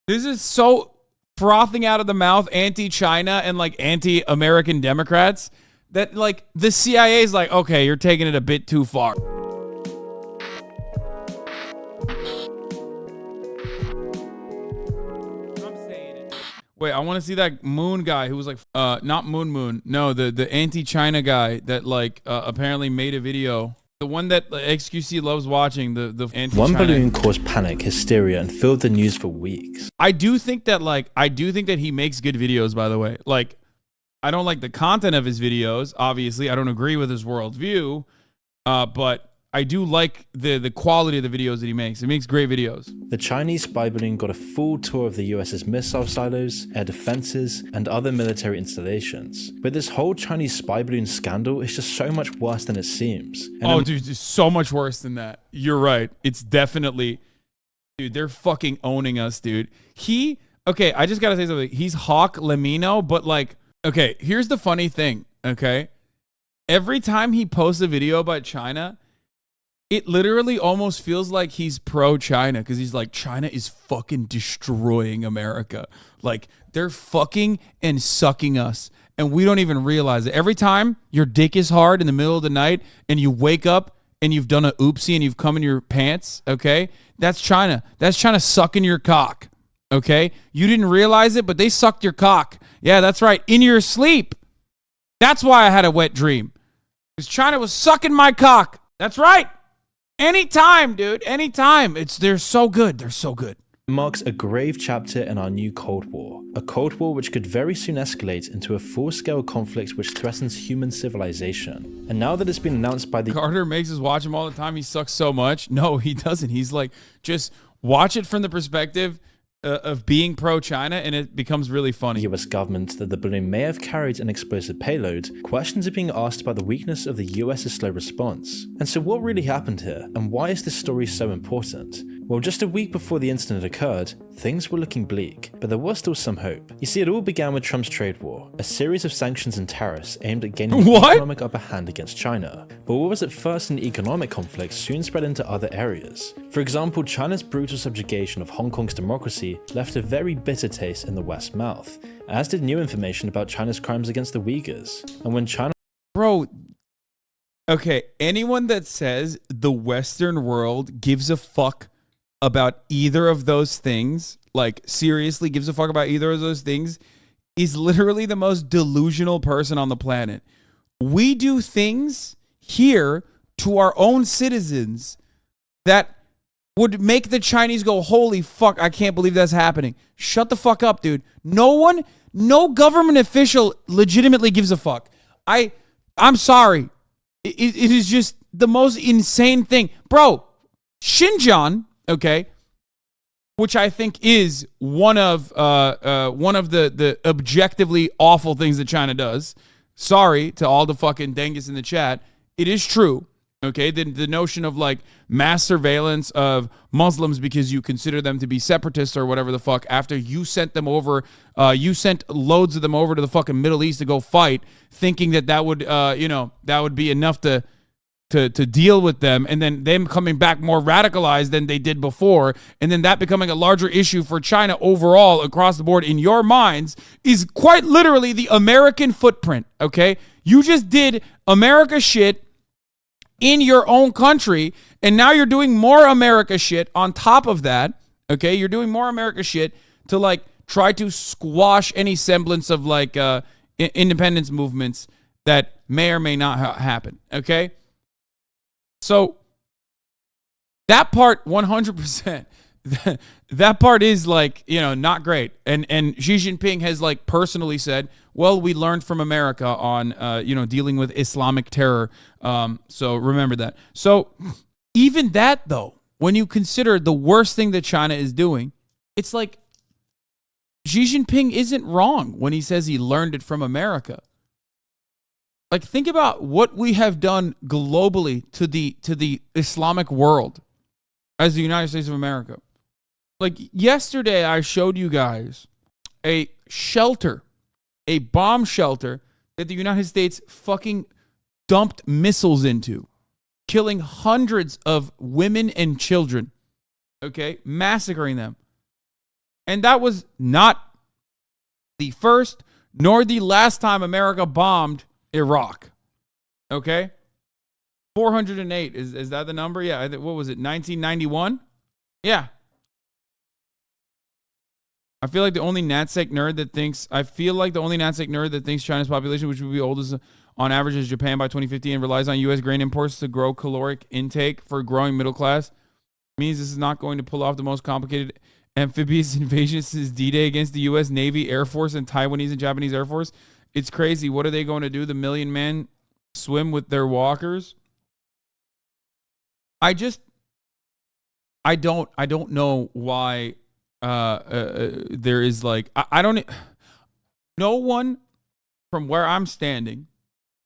This is so frothing out of the mouth anti-China and like anti-American Democrats that like the CIA is like, okay, you're taking it a bit too far. Wait, I want to see that Moon guy who was like, not Moon. No, the anti-China guy that like apparently made a video. The one that XQC loves watching, the anti-China. One balloon caused panic, hysteria, and filled the news for weeks. I do think that he makes good videos, by the way. Like, I don't like the content of his videos, obviously. I don't agree with his worldview, but I do like the quality of the videos that he makes. He makes great videos. The Chinese spy balloon got a full tour of the US's missile silos, air defenses, and other military installations. But this whole Chinese spy balloon scandal is just so much worse than it seems. And dude, it's so much worse than that. You're right. It's definitely... Dude, they're fucking owning us, dude. Okay, I just gotta say something. He's Hawk Lamino, but like... Okay, here's the funny thing, okay? Every time he posts a video about China... It literally almost feels like he's pro-China because he's like, China is fucking destroying America. Like, they're fucking and sucking us, and we don't even realize it. Every time your dick is hard in the middle of the night and you wake up and you've done a oopsie and you've come in your pants, okay? That's China. That's China sucking your cock, okay? You didn't realize it, but they sucked your cock. Yeah, that's right, in your sleep. That's why I had a wet dream, because China was sucking my cock. That's right. Anytime, dude. Anytime. They're so good. They're so good. It marks a grave chapter in our new Cold War. A Cold War which could very soon escalate into a full-scale conflict which threatens human civilization. And now that it's been announced by the... Carter makes us watch him all the time. He sucks so much. No, he doesn't. He's like, just watch it from the perspective of being pro-China, and it becomes really funny. US government that the balloon may have carried an explosive payload, questions are being asked about the weakness of the US's slow response. And so what really happened here, and why is this story so important? Well, just a week before the incident occurred, things were looking bleak, but there was still some hope. You see, it all began with Trump's trade war, a series of sanctions and tariffs aimed at gaining an economic upper hand against China. But what was at first an economic conflict soon spread into other areas. For example, China's brutal subjugation of Hong Kong's democracy left a very bitter taste in the West's mouth, as did new information about China's crimes against the Uyghurs. And when China... Bro, okay, anyone that says the Western world gives a fuck about either of those things, like seriously gives a fuck about either of those things, is literally the most delusional person on the planet. We do things here to our own citizens that would make the Chinese go, holy fuck, I can't believe that's happening. Shut the fuck up, dude. No government official legitimately gives a fuck. I'm sorry. It is just the most insane thing. Bro, Xinjiang, okay, which I think is one of the objectively awful things that China does. Sorry to all the fucking dingus in the chat. It is true. Okay, the notion of like mass surveillance of Muslims because you consider them to be separatists or whatever the fuck after you sent them over, you sent loads of them over to the fucking Middle East to go fight, thinking that would, that would be enough to deal with them, and then them coming back more radicalized than they did before, and then that becoming a larger issue for China overall across the board in your minds is quite literally the American footprint, okay? You just did America shit in your own country, and now you're doing more America shit on top of that, okay? You're doing more America shit to like try to squash any semblance of like independence movements that may or may not happen, okay? So that part 100%, that part is like, not great. And Xi Jinping has like personally said, well, we learned from America on, dealing with Islamic terror. So remember that. So even that though, when you consider the worst thing that China is doing, it's like Xi Jinping isn't wrong when he says he learned it from America. Like, think about what we have done globally to the Islamic world as the United States of America. Like, yesterday I showed you guys a shelter, a bomb shelter that the United States fucking dumped missiles into, killing hundreds of women and children, okay, massacring them. And that was not the first nor the last time America bombed Iraq. Okay? 408. Is that the number? Yeah. What was it? 1991? Yeah. I feel like the only NatSec nerd that thinks China's population, which would be oldest on average as Japan by 2050 and relies on U.S. grain imports to grow caloric intake for a growing middle class, means this is not going to pull off the most complicated amphibious invasion since D-Day against the U.S. Navy, Air Force, and Taiwanese and Japanese Air Force. It's crazy. What are they going to do? The million men swim with their walkers? I don't know why there is like, no one from where I'm standing,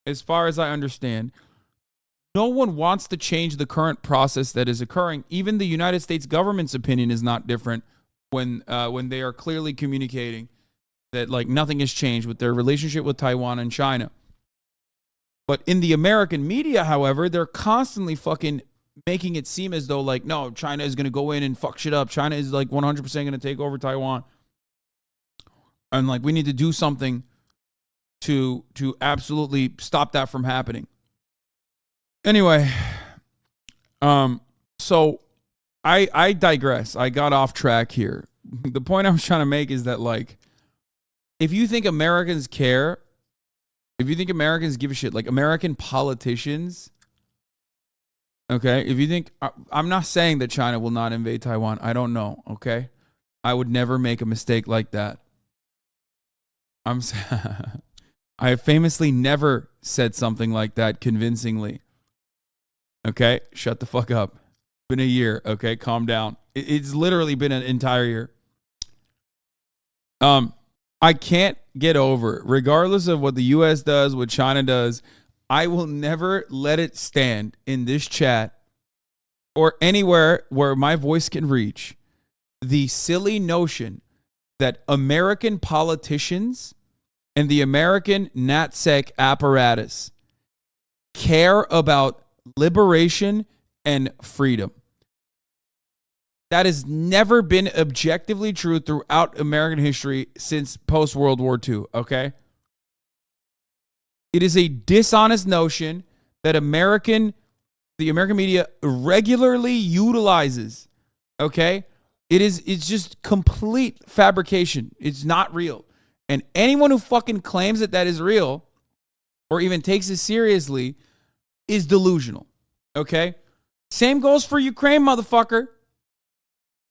as far as I understand, no one wants to change the current process that is occurring. Even the United States government's opinion is not different when they are clearly communicating that like nothing has changed with their relationship with Taiwan and China. But in the American media, however, they're constantly fucking making it seem as though like, no, China is going to go in and fuck shit up. China is like 100% going to take over Taiwan. And like, we need to do something to absolutely stop that from happening. Anyway, so I digress. I got off track here. The point I was trying to make is that like, if you think Americans care, if you think Americans give a shit, like American politicians, okay, if you think, I'm not saying that China will not invade Taiwan. I don't know, okay? I would never make a mistake like that. I famously never said something like that convincingly. Okay, shut the fuck up. It's been a year, okay? Calm down. It's literally been an entire year. I can't get over, regardless of what the U.S. does, what China does, I will never let it stand in this chat or anywhere where my voice can reach the silly notion that American politicians and the American NatSec apparatus care about liberation and freedom. That has never been objectively true throughout American history since post-World War II, okay? It is a dishonest notion that the American media regularly utilizes, okay? It's just complete fabrication. It's not real. And anyone who fucking claims that is real or even takes it seriously is delusional, okay? Same goes for Ukraine, motherfucker.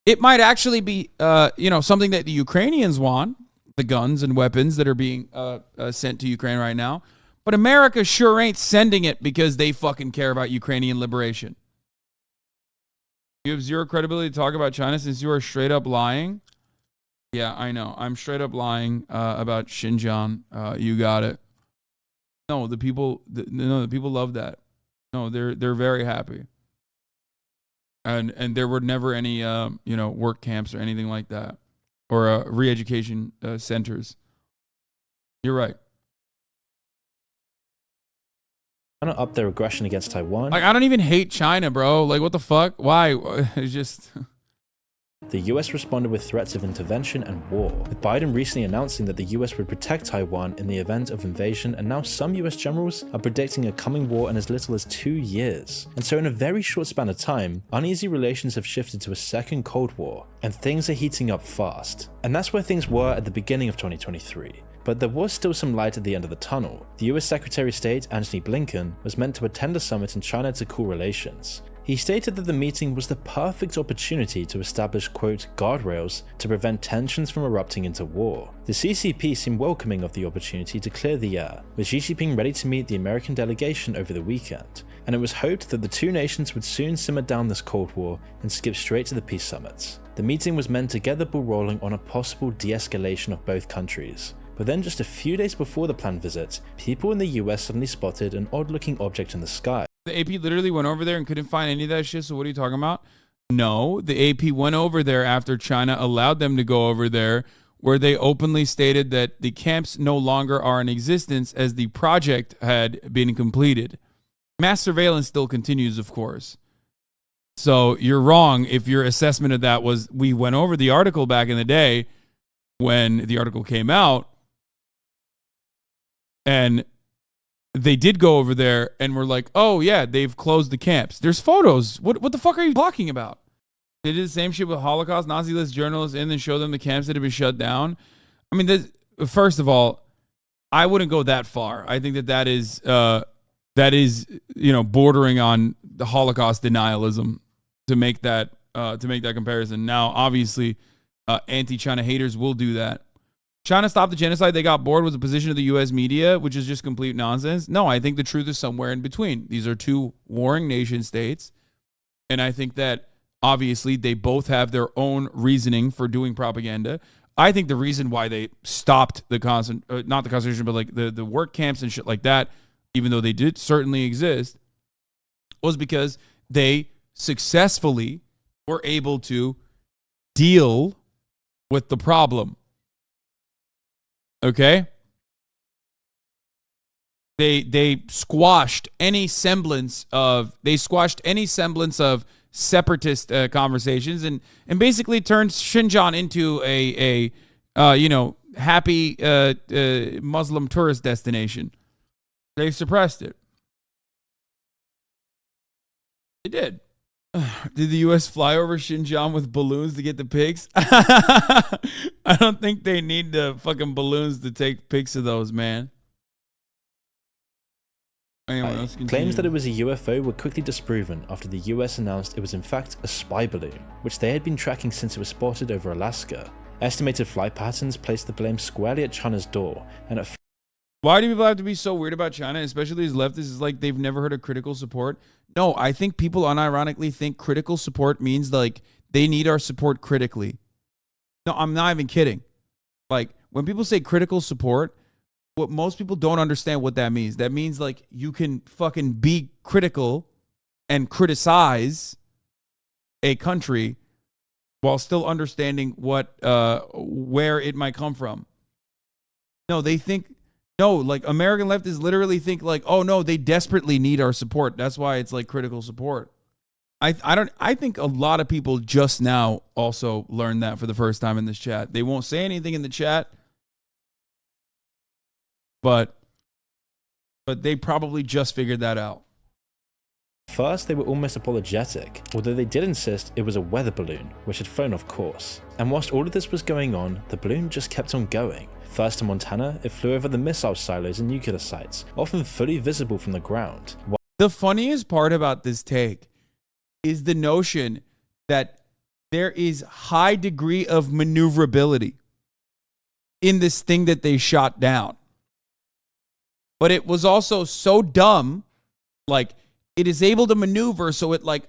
It might actually be, something that the Ukrainians want, the guns and weapons that are being sent to Ukraine right now. But America sure ain't sending it because they fucking care about Ukrainian liberation. You have zero credibility to talk about China since you are straight up lying. Yeah, I know. I'm straight up lying about Xinjiang. You got it. No, the people love that. No, they're very happy. And there were never any work camps or anything like that, or re-education centers. You're right. China up their aggression against Taiwan. Like, I don't even hate China, bro. Like, what the fuck? Why? It's just. The US responded with threats of intervention and war, with Biden recently announcing that the US would protect Taiwan in the event of invasion, and now some US generals are predicting a coming war in as little as 2 years. And so in a very short span of time, uneasy relations have shifted to a second Cold War, and things are heating up fast. And that's where things were at the beginning of 2023. But there was still some light at the end of the tunnel. The US Secretary of State, Antony Blinken, was meant to attend a summit in China to cool relations. He stated that the meeting was the perfect opportunity to establish, quote, guardrails to prevent tensions from erupting into war. The CCP seemed welcoming of the opportunity to clear the air, with Xi Jinping ready to meet the American delegation over the weekend, and it was hoped that the two nations would soon simmer down this Cold War and skip straight to the peace summits. The meeting was meant to get the ball rolling on a possible de-escalation of both countries. But then just a few days before the planned visit, people in the US suddenly spotted an odd-looking object in the sky. The AP literally went over there and couldn't find any of that shit, so what are you talking about? No, the AP went over there after China allowed them to go over there, where they openly stated that the camps no longer are in existence as the project had been completed. Mass surveillance still continues, of course. So you're wrong if your assessment of that was we went over the article back in the day when the article came out, and they did go over there and were like, oh yeah, they've closed the camps. There's photos. What the fuck are you talking about? They did the same shit with Holocaust, Nazi list journalists and then show them the camps that had been shut down. I mean, first of all, I wouldn't go that far. I think that is bordering on the Holocaust denialism to make that comparison. Now, obviously, anti-China haters will do that. China stopped the genocide. They got bored with the position of the U.S. media, which is just complete nonsense. No, I think the truth is somewhere in between. These are two warring nation states, and I think that obviously they both have their own reasoning for doing propaganda. I think the reason why they stopped the not the concentration, but like the work camps and shit like that, even though they did certainly exist, was because they successfully were able to deal with the problem. Okay? They squashed any semblance of separatist conversations and basically turned Xinjiang into a happy Muslim tourist destination. They suppressed it. They did. Did the U.S. fly over Xinjiang with balloons to get the pics? I don't think they need the fucking balloons to take pics of those, man. Anyway, claims that it was a UFO were quickly disproven after the US announced it was in fact a spy balloon, which they had been tracking since it was spotted over Alaska. Estimated flight patterns placed the blame squarely at China's door, and at why do people have to be so weird about China, especially these leftists? Is like they've never heard of critical support. No, I think people unironically think critical support means like they need our support critically. No, I'm not even kidding. Like when people say critical support, what most people don't understand what that means. That means like you can fucking be critical and criticize a country while still understanding where it might come from. No, they think like American leftists literally think like, oh no, they desperately need our support. That's why it's like critical support. I think a lot of people just now also learned that for the first time in this chat. They won't say anything in the chat. But they probably just figured that out. first, they were almost apologetic, although they did insist it was a weather balloon, which had flown off course. And whilst all of this was going on, the balloon just kept on going. First to Montana, it flew over the missile silos and nuclear sites, often fully visible from the ground. The funniest part about this take is the notion that there is high degree of maneuverability in this thing that they shot down. But it was also so dumb, like it is able to maneuver, so it like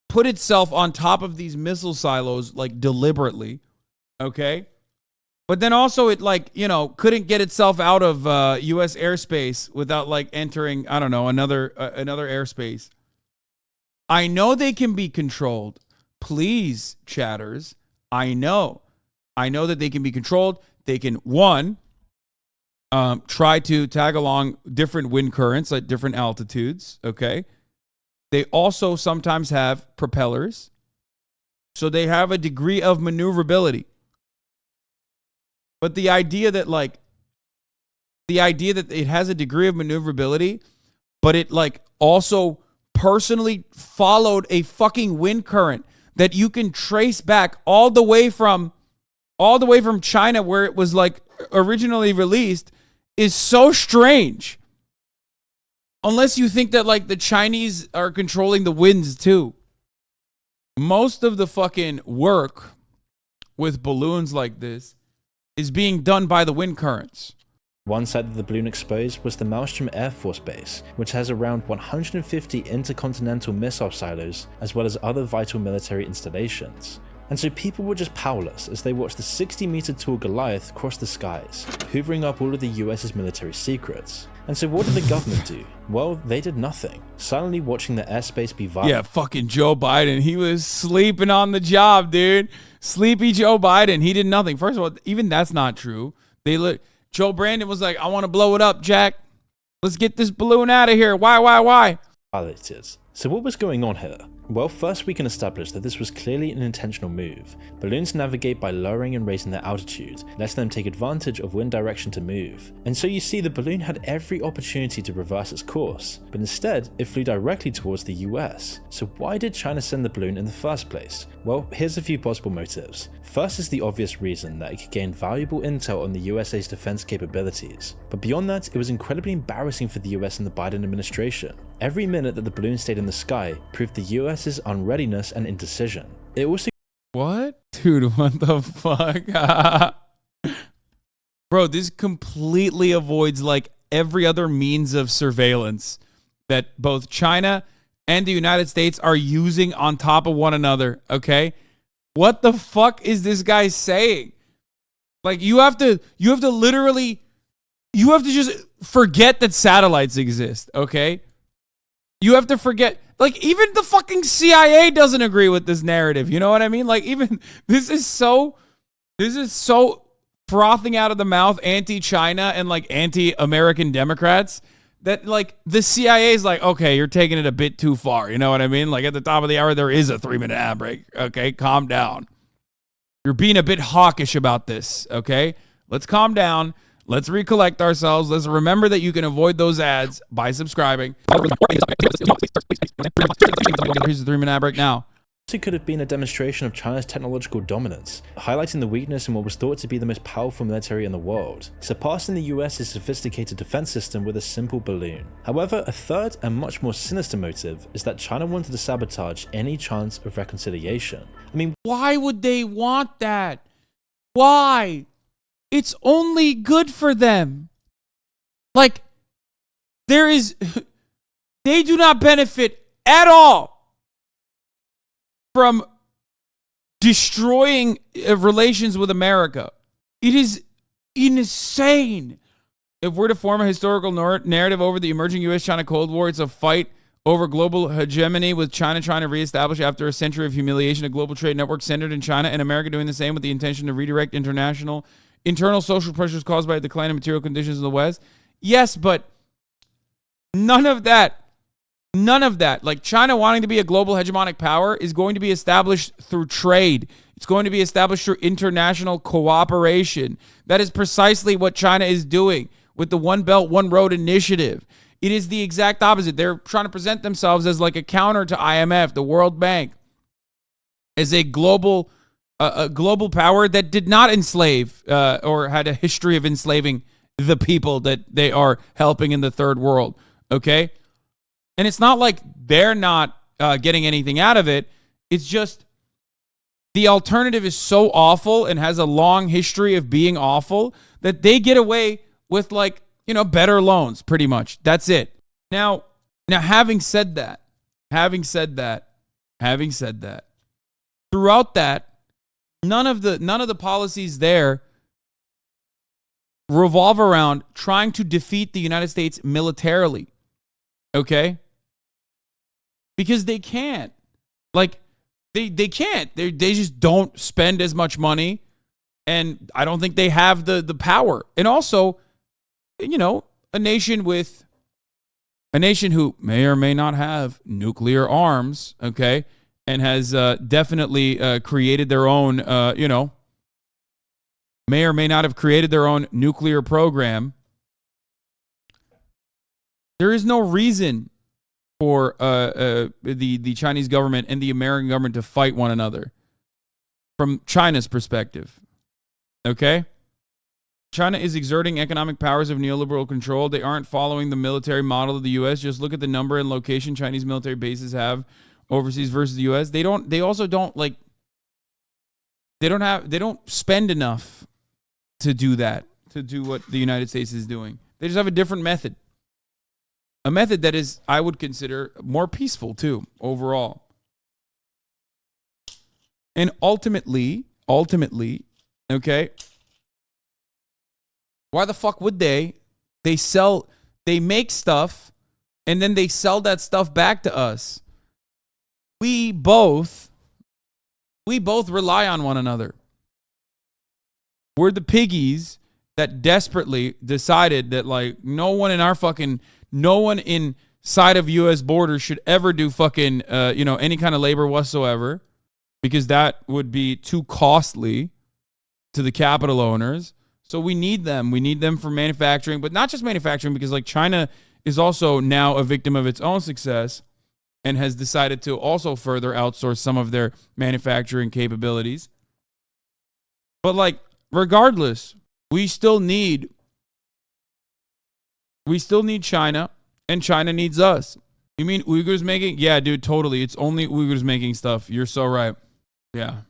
put itself on top of these missile silos like deliberately, okay? But then also it like, you know, couldn't get itself out of U.S. airspace without like entering, I don't know, another airspace. I know they can be controlled. Please, chatters, I know that they can be controlled. They can, one, try to tag along different wind currents at different altitudes, okay? They also sometimes have propellers, so they have a degree of maneuverability. But the idea that it has a degree of maneuverability, but it like also personally followed a fucking wind current that you can trace back all the way from China, where it was like originally released, is so strange. Unless you think that like the Chinese are controlling the winds too. Most of the fucking work with balloons like this is being done by the wind currents. One side of the balloon exposed was the Maelstrom Air Force Base, which has around 150 intercontinental missile silos, as well as other vital military installations. And so people were just powerless as they watched the 60-meter tall Goliath cross the skies, hoovering up all of the US's military secrets. And so what did the government do? Well, they did nothing, silently watching the airspace be violated. Yeah, fucking Joe Biden, he was sleeping on the job, dude. Sleepy Joe Biden, he did nothing. First of all, even that's not true. Joe Brandon was like, I want to blow it up, Jack. Let's get this balloon out of here. Why? So what was going on here? Well, first we can establish that this was clearly an intentional move. Balloons navigate by lowering and raising their altitude, letting them take advantage of wind direction to move. And so you see the balloon had every opportunity to reverse its course, but instead it flew directly towards the US. So why did China send the balloon in the first place? Well, here's a few possible motives. First is the obvious reason that it could gain valuable intel on the USA's defense capabilities. But beyond that, it was incredibly embarrassing for the US and the Biden administration. Every minute that the balloon stayed in the sky proved the US's unreadiness and indecision. It also— What? Dude, what the fuck? Bro, this completely avoids like every other means of surveillance that both China and the United States are using on top of one another, okay? What the fuck is this guy saying? Like you have to literally, you have to just forget that satellites exist, okay? You have to forget, like even the fucking CIA doesn't agree with this narrative. You know what I mean? Like even this is so frothing out of the mouth anti-China and like anti-American Democrats that like the CIA is like, okay, you're taking it a bit too far. You know what I mean? Like at the top of the hour, there is a 3-minute ad break. Okay, calm down. You're being a bit hawkish about this. Okay, let's calm down. Let's recollect ourselves. Let's remember that you can avoid those ads by subscribing. Here's the 3-minute ad break now. also could have been a demonstration of China's technological dominance, highlighting the weakness in what was thought to be the most powerful military in the world, surpassing the US's sophisticated defense system with a simple balloon. However, a third and much more sinister motive is that China wanted to sabotage any chance of reconciliation. I mean, why would they want that? Why? It's only good for them. Like, they do not benefit at all from destroying relations with America. It is insane. If we're to form a historical narrative over the emerging US-China Cold War, it's a fight over global hegemony, with China trying to reestablish, after a century of humiliation, a global trade network centered in China, and America doing the same with the intention to redirect internal social pressures caused by a decline in material conditions in the West. Yes, but none of that, like China wanting to be a global hegemonic power, is going to be established through trade. It's going to be established through international cooperation. That is precisely what China is doing with the One Belt, One Road initiative. It is the exact opposite. They're trying to present themselves as like a counter to IMF, the World Bank, as a global power that did not enslave or had a history of enslaving the people that they are helping in the third world. Okay? And it's not like they're not getting anything out of it. It's just the alternative is so awful and has a long history of being awful that they get away with, like, you know, better loans, pretty much. That's it. Now, having said that, throughout that, none of the policies there revolve around trying to defeat the United States militarily. Okay? Because they can't. Like, they can't. They just don't spend as much money, and I don't think they have the power. And also, you know, a nation who may or may not have nuclear arms, okay, and has definitely created their own, may or may not have created their own nuclear program. There is no reason for the Chinese government and the American government to fight one another from China's perspective, okay? China is exerting economic powers of neoliberal control. They aren't following the military model of the U.S. Just look at the number and location Chinese military bases have overseas versus the U.S. They don't spend enough to do that, to do what the United States is doing. They just have a different method. A method that is, I would consider, more peaceful too, overall. And ultimately, okay, why the fuck would they make stuff and then they sell that stuff back to us? We both rely on one another. We're the piggies that desperately decided that, like, no one in side of U.S. border should ever do fucking, any kind of labor whatsoever, because that would be too costly to the capital owners. So we need them. We need them for manufacturing, but not just manufacturing, because like China is also now a victim of its own success and has decided to also further outsource some of their manufacturing capabilities. But like, regardless, we still need China, and China needs us. You mean Uyghurs making? Yeah, dude, totally. It's only Uyghurs making stuff. You're so right. Yeah.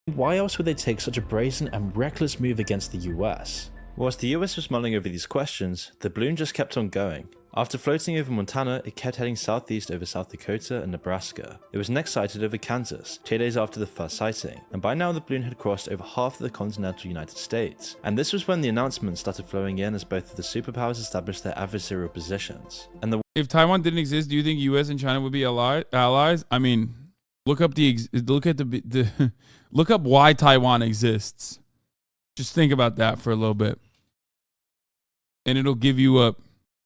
Why else would they take such a brazen and reckless move against the US? Whilst the US was mulling over these questions, the balloon just kept on going. After floating over Montana, it kept heading southeast over South Dakota and Nebraska. It was next sighted over Kansas, 2 days after the first sighting, and by now the balloon had crossed over half of the continental United States. And this was when the announcements started flowing in as both of the superpowers established their adversarial positions. And if Taiwan didn't exist, do you think US and China would be allies? I mean, look up look up why Taiwan exists. Just think about that for a little bit, and it'll give you a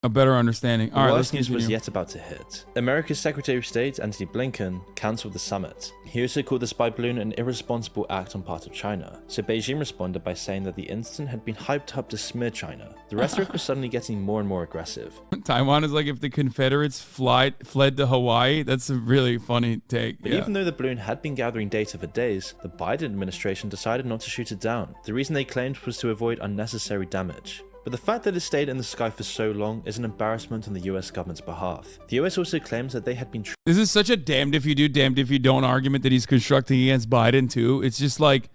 better understanding. All right, worst news was yet about to hit. America's Secretary of State, Antony Blinken, cancelled the summit. He also called the spy balloon an irresponsible act on part of China. So Beijing responded by saying that the incident had been hyped up to smear China. The rhetoric was suddenly getting more and more aggressive. Taiwan is like if the Confederates fled to Hawaii. That's a really funny take. But even though the balloon had been gathering data for days, the Biden administration decided not to shoot it down. The reason they claimed was to avoid unnecessary damage. But the fact that it stayed in the sky for so long is an embarrassment on the US government's behalf. The US also claims that they had been... This is such a damned if you do, damned if you don't argument that he's constructing against Biden too. It's just like,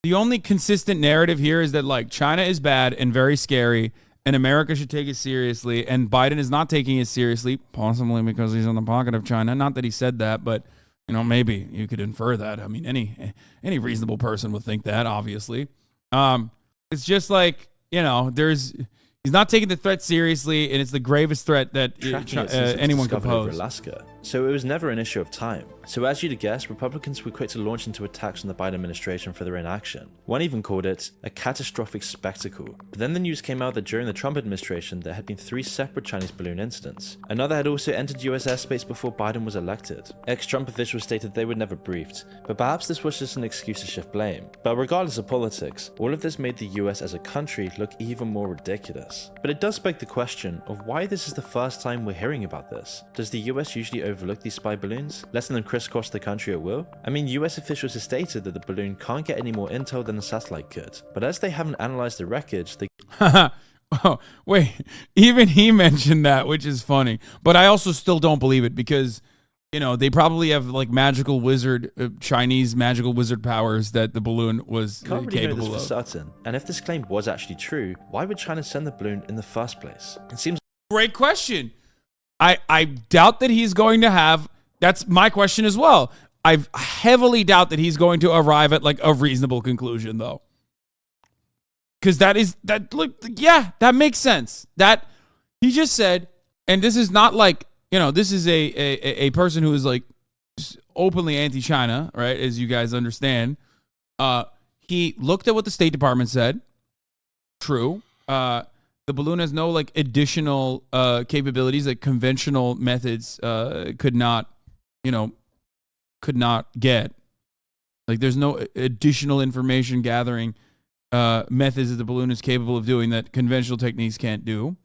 the only consistent narrative here is that like China is bad and very scary, and America should take it seriously, and Biden is not taking it seriously, possibly because he's in the pocket of China. Not that he said that, but maybe you could infer that. I mean, any reasonable person would think that, obviously. It's just like, he's not taking the threat seriously, and it's the gravest threat that anyone could pose. Alaska. So it was never an issue of time. So as you'd guess, Republicans were quick to launch into attacks on the Biden administration for their inaction. One even called it a catastrophic spectacle. But then the news came out that during the Trump administration, there had been 3 separate Chinese balloon incidents. Another had also entered US airspace before Biden was elected. Ex-Trump officials stated they were never briefed, but perhaps this was just an excuse to shift blame. But regardless of politics, all of this made the US as a country look even more ridiculous. But it does beg the question of why this is the first time we're hearing about this. Does the US usually overlook these spy balloons, letting them crisscross the country at will? I mean, US officials have stated that the balloon can't get any more intel than a satellite could, but as they haven't analyzed the wreckage, they... Oh, wait, even he mentioned that, which is funny. But I also still don't believe it because, they probably have like Chinese magical wizard powers that the balloon was can't really capable know this for of. certain. And if this claim was actually true, why would China send the balloon in the first place? It seems... Great question. I doubt that he's going to have, that's my question as well. I heavily doubt that he's going to arrive at like a reasonable conclusion though. Because that makes sense. That he just said, and this is not like, this is a person who is like openly anti-China, right? As you guys understand. He looked at what the State Department said. True. The balloon has no like additional capabilities that conventional methods could not get. Like there's no additional information gathering methods that the balloon is capable of doing that conventional techniques can't do.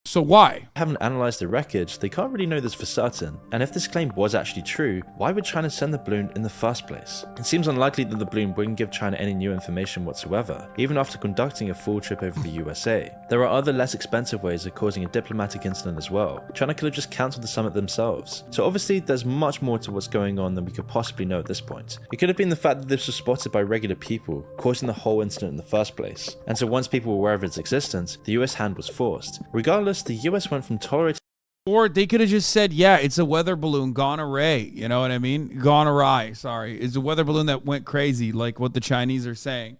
So why? Haven't analyzed the wreckage, they can't really know this for certain. And if this claim was actually true, why would China send the balloon in the first place? It seems unlikely that the balloon wouldn't give China any new information whatsoever, even after conducting a full trip over the USA. There are other less expensive ways of causing a diplomatic incident as well. China could have just cancelled the summit themselves. So obviously there's much more to what's going on than we could possibly know at this point. It could have been the fact that this was spotted by regular people, causing the whole incident in the first place. And so once people were aware of its existence, the US hand was forced. Regardless, the US went from tolerating... Or they could have just said, yeah, it's a weather balloon gone awry. You know what I mean? Gone awry, sorry. It's a weather balloon that went crazy, like what the Chinese are saying.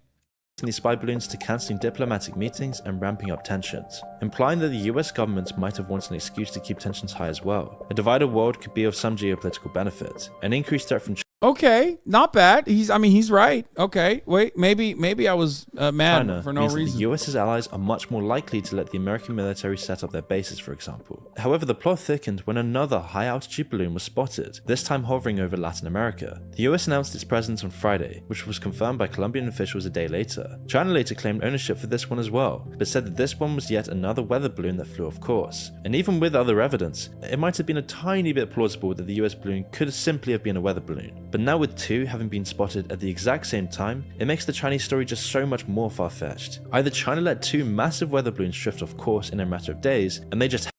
These spy balloons to cancelling diplomatic meetings and ramping up tensions, implying that the US government might have wanted an excuse to keep tensions high as well. A divided world could be of some geopolitical benefit. An increased threat from Okay, not bad. He's right. Okay, wait, maybe I was mad China for no means that reason. the US's allies are much more likely to let the American military set up their bases, for example. However, the plot thickened when another high-altitude balloon was spotted, this time hovering over Latin America. The US announced its presence on Friday, which was confirmed by Colombian officials a day later. China later claimed ownership for this one as well, but said that this one was yet another weather balloon that flew off course. And even with other evidence, it might have been a tiny bit plausible that the US balloon could simply have been a weather balloon. But now with two having been spotted at the exact same time, it makes the Chinese story just so much more far-fetched. Either China let two massive weather balloons drift off course in a matter of days, and they just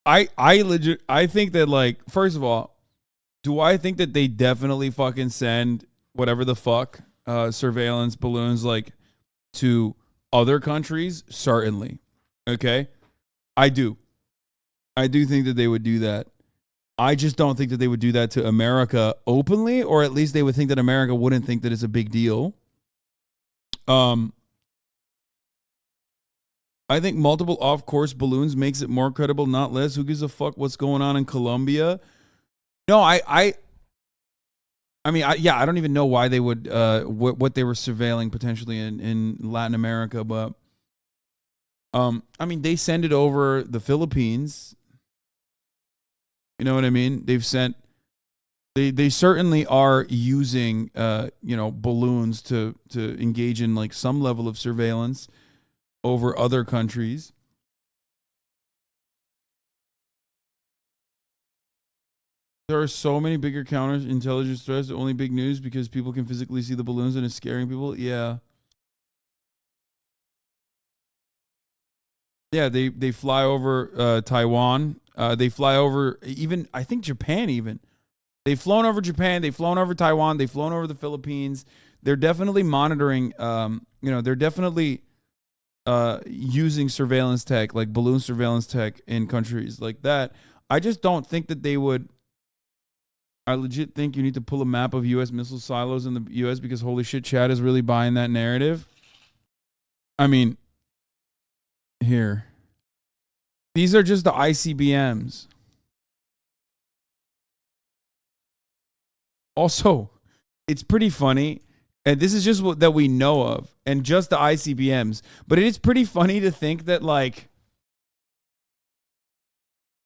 I think that, like, first of all, do I think that they definitely fucking send whatever the fuck surveillance balloons like to other countries? Certainly. Okay? I do think that they would do that. I just don't think that they would do that to America openly, or at least they would think that America wouldn't think that it's a big deal. I think multiple off-course balloons makes it more credible, not less. Who gives a fuck what's going on in Colombia? No, I don't even know why they would what they were surveilling potentially in Latin America, but they send it over the Philippines. You know what I mean? They certainly are using balloons to engage in like some level of surveillance over other countries. There are so many bigger counterintelligence threats, only big news because people can physically see the balloons and it's scaring people. Yeah. Yeah, they fly over Taiwan. They fly over even, I think, Japan even. They've flown over Japan. They've flown over Taiwan. They've flown over the Philippines. They're definitely monitoring, they're definitely using surveillance tech, like balloon surveillance tech in countries like that. I just don't think that they would. I legit think you need to pull a map of U.S. missile silos in the U.S. because holy shit, Chad is really buying that narrative. I mean, here. These are just the ICBMs. Also, it's pretty funny, and this is just what that we know of, and just the ICBMs. But it is pretty funny to think that, like,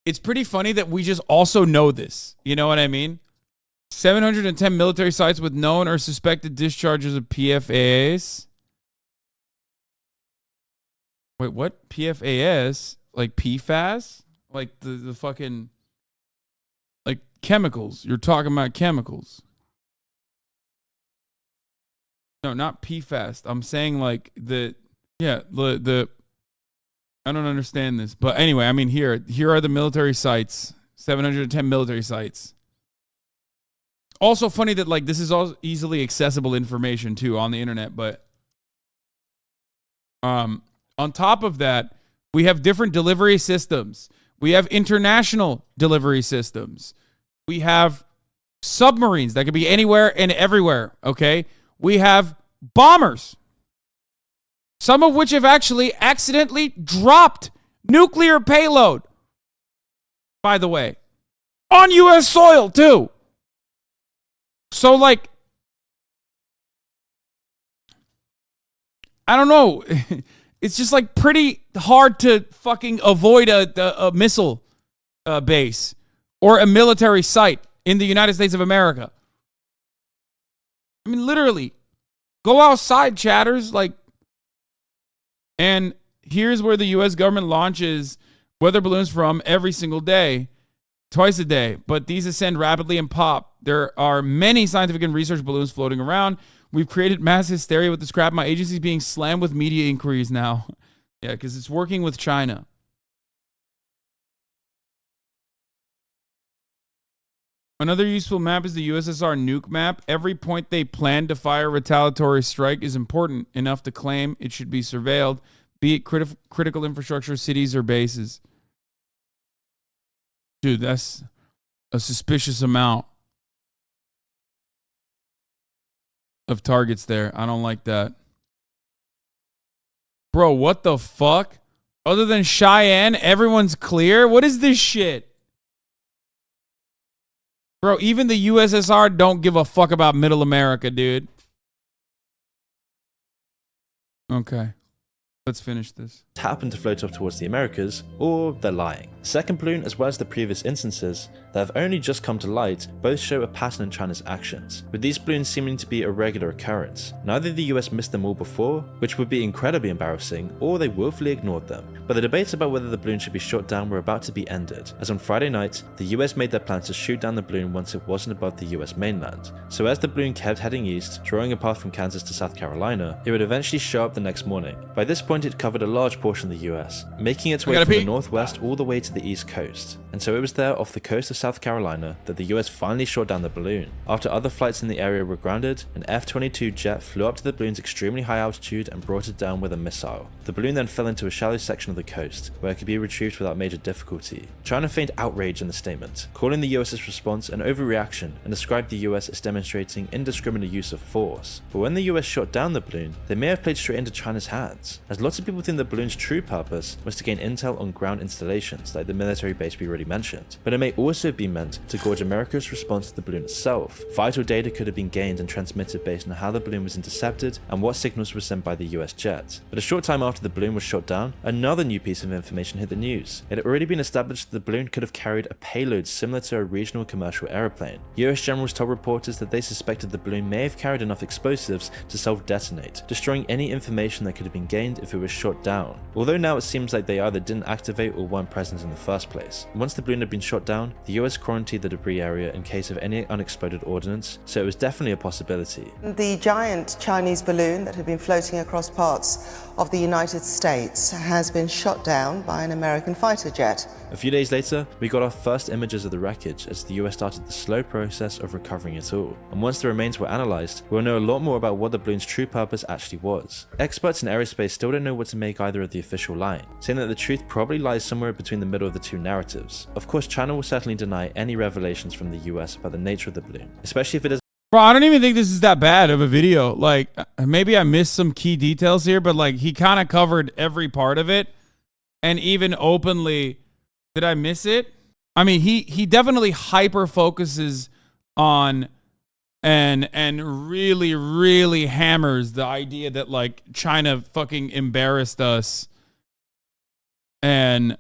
it's pretty funny that we just also know this. You know what I mean? 710 military sites with known or suspected discharges of PFAS. Wait, what? PFAS? Like PFAS? Like the fucking, like chemicals. You're talking about chemicals. No, not PFAS. I'm saying like the I don't understand this. But anyway, I mean here are the military sites. 710 military sites. Also funny that like this is all easily accessible information too on the internet, but on top of that, we have different delivery systems. We have international delivery systems. We have submarines that could be anywhere and everywhere, okay? We have bombers, some of which have actually accidentally dropped nuclear payload, by the way, on U.S. soil, too. So, like, I don't know. It's just, like, pretty hard to fucking avoid a missile base or a military site in the United States of America. I mean, literally, go outside, chatters. Like, and here's where the U.S. government launches weather balloons from every single day, twice a day. But these ascend rapidly and pop. There are many scientific and research balloons floating around. We've created mass hysteria with this crap. My agency's being slammed with media inquiries now. Yeah, because it's working with China. Another useful map is the USSR nuke map. Every point they plan to fire a retaliatory strike is important enough to claim it should be surveilled, be it critical infrastructure, cities, or bases. Dude, that's a suspicious amount of targets there. I don't like that. Bro, what the fuck? Other than Cheyenne, everyone's clear? What is this shit? Bro, even the USSR don't give a fuck about Middle America, dude. Okay. Let's finish this. Happen to float off towards the Americas, or they're lying. The second balloon, as well as the previous instances that have only just come to light, both show a pattern in China's actions, with these balloons seeming to be a regular occurrence. Neither the US missed them all before, which would be incredibly embarrassing, or they willfully ignored them. But the debates about whether the balloon should be shot down were about to be ended, as on Friday night, the US made their plans to shoot down the balloon once it wasn't above the US mainland. So as the balloon kept heading east, drawing a path from Kansas to South Carolina, it would eventually show up the next morning. By this point, it covered a large portion of the US, making its way from the northwest all the way to the east coast. And so it was there off the coast of South Carolina that the US finally shot down the balloon. After other flights in the area were grounded, an F-22 jet flew up to the balloon's extremely high altitude and brought it down with a missile. The balloon then fell into a shallow section of the coast, where it could be retrieved without major difficulty. China feigned outrage in the statement, calling the US's response an overreaction and described the US as demonstrating indiscriminate use of force. But when the US shot down the balloon, they may have played straight into China's hands, as lots of people think the balloon's true purpose was to gain intel on ground installations like the military base we already mentioned, but it may also be meant to gauge America's response to the balloon itself. Vital data could have been gained and transmitted based on how the balloon was intercepted and what signals were sent by the US jet. But a short time after the balloon was shot down, another new piece of information hit the news. It had already been established that the balloon could have carried a payload similar to a regional commercial aeroplane. US generals told reporters that they suspected the balloon may have carried enough explosives to self-detonate, destroying any information that could have been gained if it was shot down. Although now it seems like they either didn't activate or weren't present in the first place. Once the balloon had been shot down, the US quarantined the debris area in case of any unexploded ordnance, so it was definitely a possibility. The giant Chinese balloon that had been floating across parts of the United States has been shot down by an American fighter jet. A few days later, we got our first images of the wreckage as the US started the slow process of recovering it all. And once the remains were analysed, we'll know a lot more about what the balloon's true purpose actually was. Experts in aerospace still don't know what to make either of the official line, saying that the truth probably lies somewhere between the middle of the two narratives. Of course, China will certainly deny any revelations from the US about the nature of the balloon, especially if it is. Bro, I don't even think this is that bad of a video. Like, maybe I missed some key details here, but like he kind of covered every part of it. And even openly, did I miss it? I mean, he definitely hyper focuses on and really, really hammers the idea that like China fucking embarrassed us. And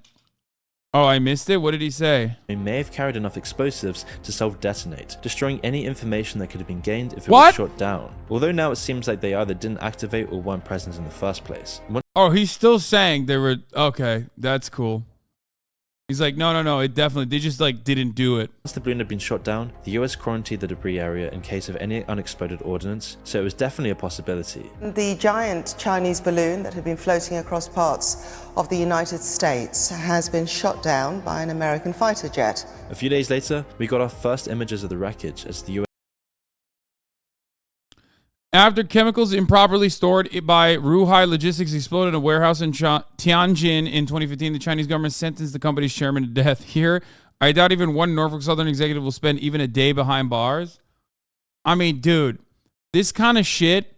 oh, I missed it? What did he say? They may have carried enough explosives to self-detonate, destroying any information that could have been gained if it was shot down. Although now it seems like they either didn't activate or weren't present in the first place. Oh, he's still saying they were... Okay, that's cool. He's like, no, it definitely... They just, like, didn't do it. Once the balloon had been shot down, the US quarantined the debris area in case of any unexploded ordnance, so it was definitely a possibility. The giant Chinese balloon that had been floating across parts of the United States has been shot down by an American fighter jet. A few days later, we got our first images of the wreckage as the US. After chemicals improperly stored by Ruhai Logistics exploded in a warehouse in Tianjin in 2015, the Chinese government sentenced the company's chairman to death. Here, I doubt even one Norfolk Southern executive will spend even a day behind bars. I mean, dude, this kind of shit,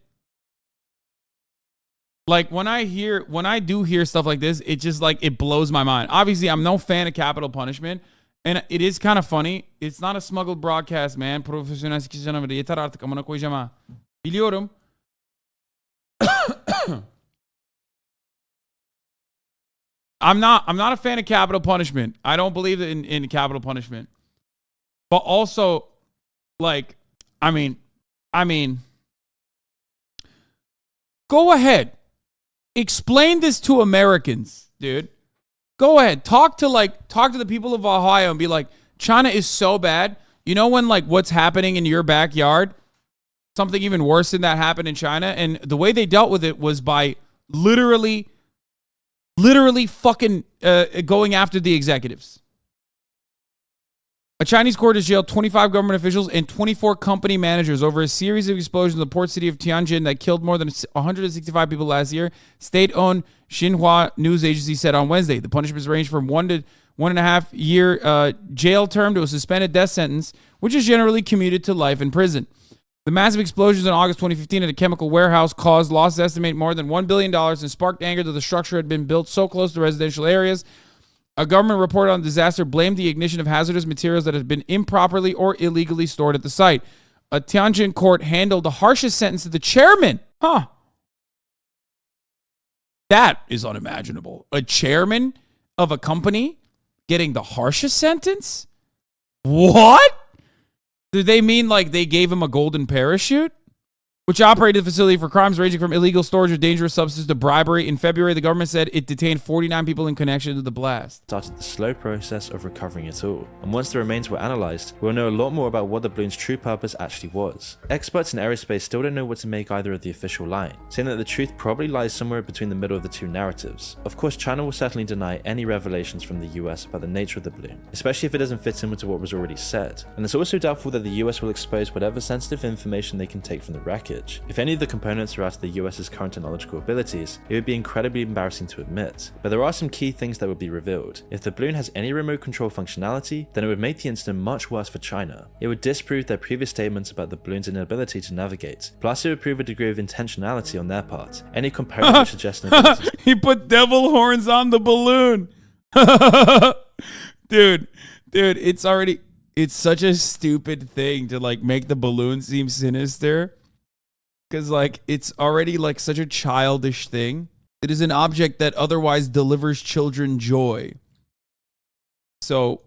like when I do hear stuff like this, it just like, it blows my mind. Obviously, I'm no fan of capital punishment, and it is kind of funny. It's not a smuggled broadcast, man. Yeter artık, amına koyacağım ha. Biliyorum. I'm not a fan of capital punishment. I don't believe in capital punishment. But also, like, I mean, go ahead. Explain this to Americans, dude. Go ahead. Talk to the people of Ohio and be like, China is so bad. You know when like what's happening in your backyard? Something even worse than that happened in China. And the way they dealt with it was by literally fucking going after the executives. A Chinese court has jailed 25 government officials and 24 company managers over a series of explosions in the port city of Tianjin that killed more than 165 people last year. State-owned Xinjiang news agency said on Wednesday. The punishments range from 1 to 1.5 year jail term to a suspended death sentence, which is generally commuted to life in prison. The massive explosions in August 2015 at a chemical warehouse caused losses estimated more than $1 billion and sparked anger that the structure had been built so close to residential areas. A government report on the disaster blamed the ignition of hazardous materials that had been improperly or illegally stored at the site. A Tianjin court handled the harshest sentence to the chairman. Huh. That is unimaginable. A chairman of a company getting the harshest sentence? What? Do they mean like they gave him a golden parachute? Which operated the facility for crimes ranging from illegal storage of dangerous substances to bribery. In February, the government said it detained 49 people in connection to the blast. Started the slow process of recovering it all. And once the remains were analysed, we'll know a lot more about what the balloon's true purpose actually was. Experts in aerospace still don't know what to make either of the official line, saying that the truth probably lies somewhere between the middle of the two narratives. Of course, China will certainly deny any revelations from the US about the nature of the balloon, especially if it doesn't fit in with what was already said. And it's also doubtful that the US will expose whatever sensitive information they can take from the wreckage. If any of the components are out of the US's current technological abilities, it would be incredibly embarrassing to admit. But there are some key things that would be revealed. If the balloon has any remote control functionality, then it would make the incident much worse for China. It would disprove their previous statements about the balloon's inability to navigate. Plus, it would prove a degree of intentionality on their part. Any component which suggests an ability to He put devil horns on the balloon. Dude, it's such a stupid thing to like make the balloon seem sinister. Because, like, it's already, like, such a childish thing. It is an object that otherwise delivers children joy. So,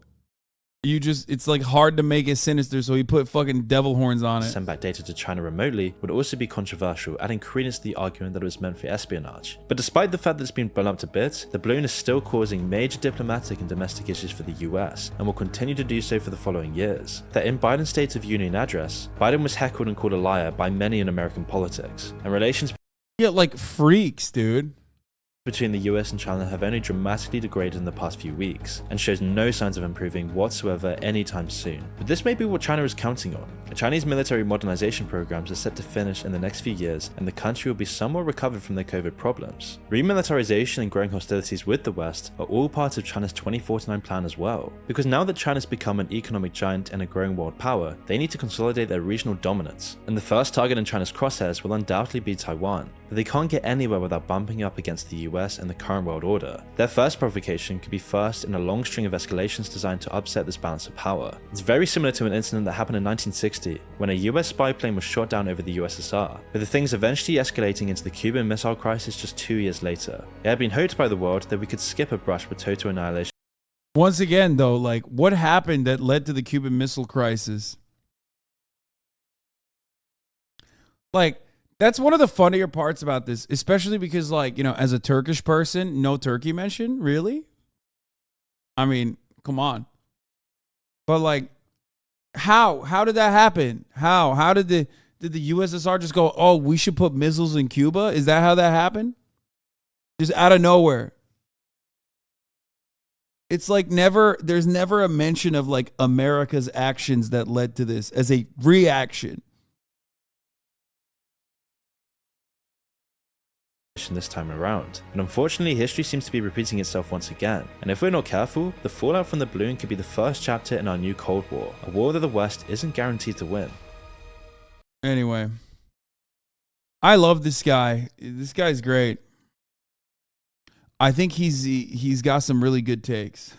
it's, like, hard to make it sinister, so he put fucking devil horns on it. Send back data to China remotely would also be controversial, adding credence to the argument that it was meant for espionage. But despite the fact that it's been blown up to bits, the balloon is still causing major diplomatic and domestic issues for the US, and will continue to do so for the following years. That in Biden's State of Union address, Biden was heckled and called a liar by many in American politics, and relations Yeah, like freaks, dude. between the US and China have only dramatically degraded in the past few weeks, and shows no signs of improving whatsoever anytime soon. But this may be what China is counting on. The Chinese military modernization programs are set to finish in the next few years, and the country will be somewhat recovered from their COVID problems. Remilitarization and growing hostilities with the West are all part of China's 2049 plan as well, because now that China's become an economic giant and a growing world power, they need to consolidate their regional dominance, and the first target in China's crosshairs will undoubtedly be Taiwan. But they can't get anywhere without bumping up against the US and the current world order. Their first provocation could be first in a long string of escalations designed to upset this balance of power. It's very similar to an incident that happened in 1960, when a US spy plane was shot down over the USSR, with the things eventually escalating into the Cuban Missile Crisis just 2 years later. It had been hoped by the world that we could skip a brush with total annihilation. Once again, though, like, what happened that led to the Cuban Missile Crisis? Like, that's one of the funnier parts about this, especially because, like, you know, as a Turkish person, no Turkey mention, really? I mean, come on. But, like, how did that happen? How did the USSR just go, oh, we should put missiles in Cuba? Is that how that happened? Just out of nowhere. It's like there's never a mention of like America's actions that led to this as a reaction. This time around. But unfortunately, history seems to be repeating itself once again, and if we're not careful, the fallout from the balloon could be the first chapter in our new Cold War, a war that the West isn't guaranteed to win. Anyway, I love this guy. This guy's great. I think he's got some really good takes.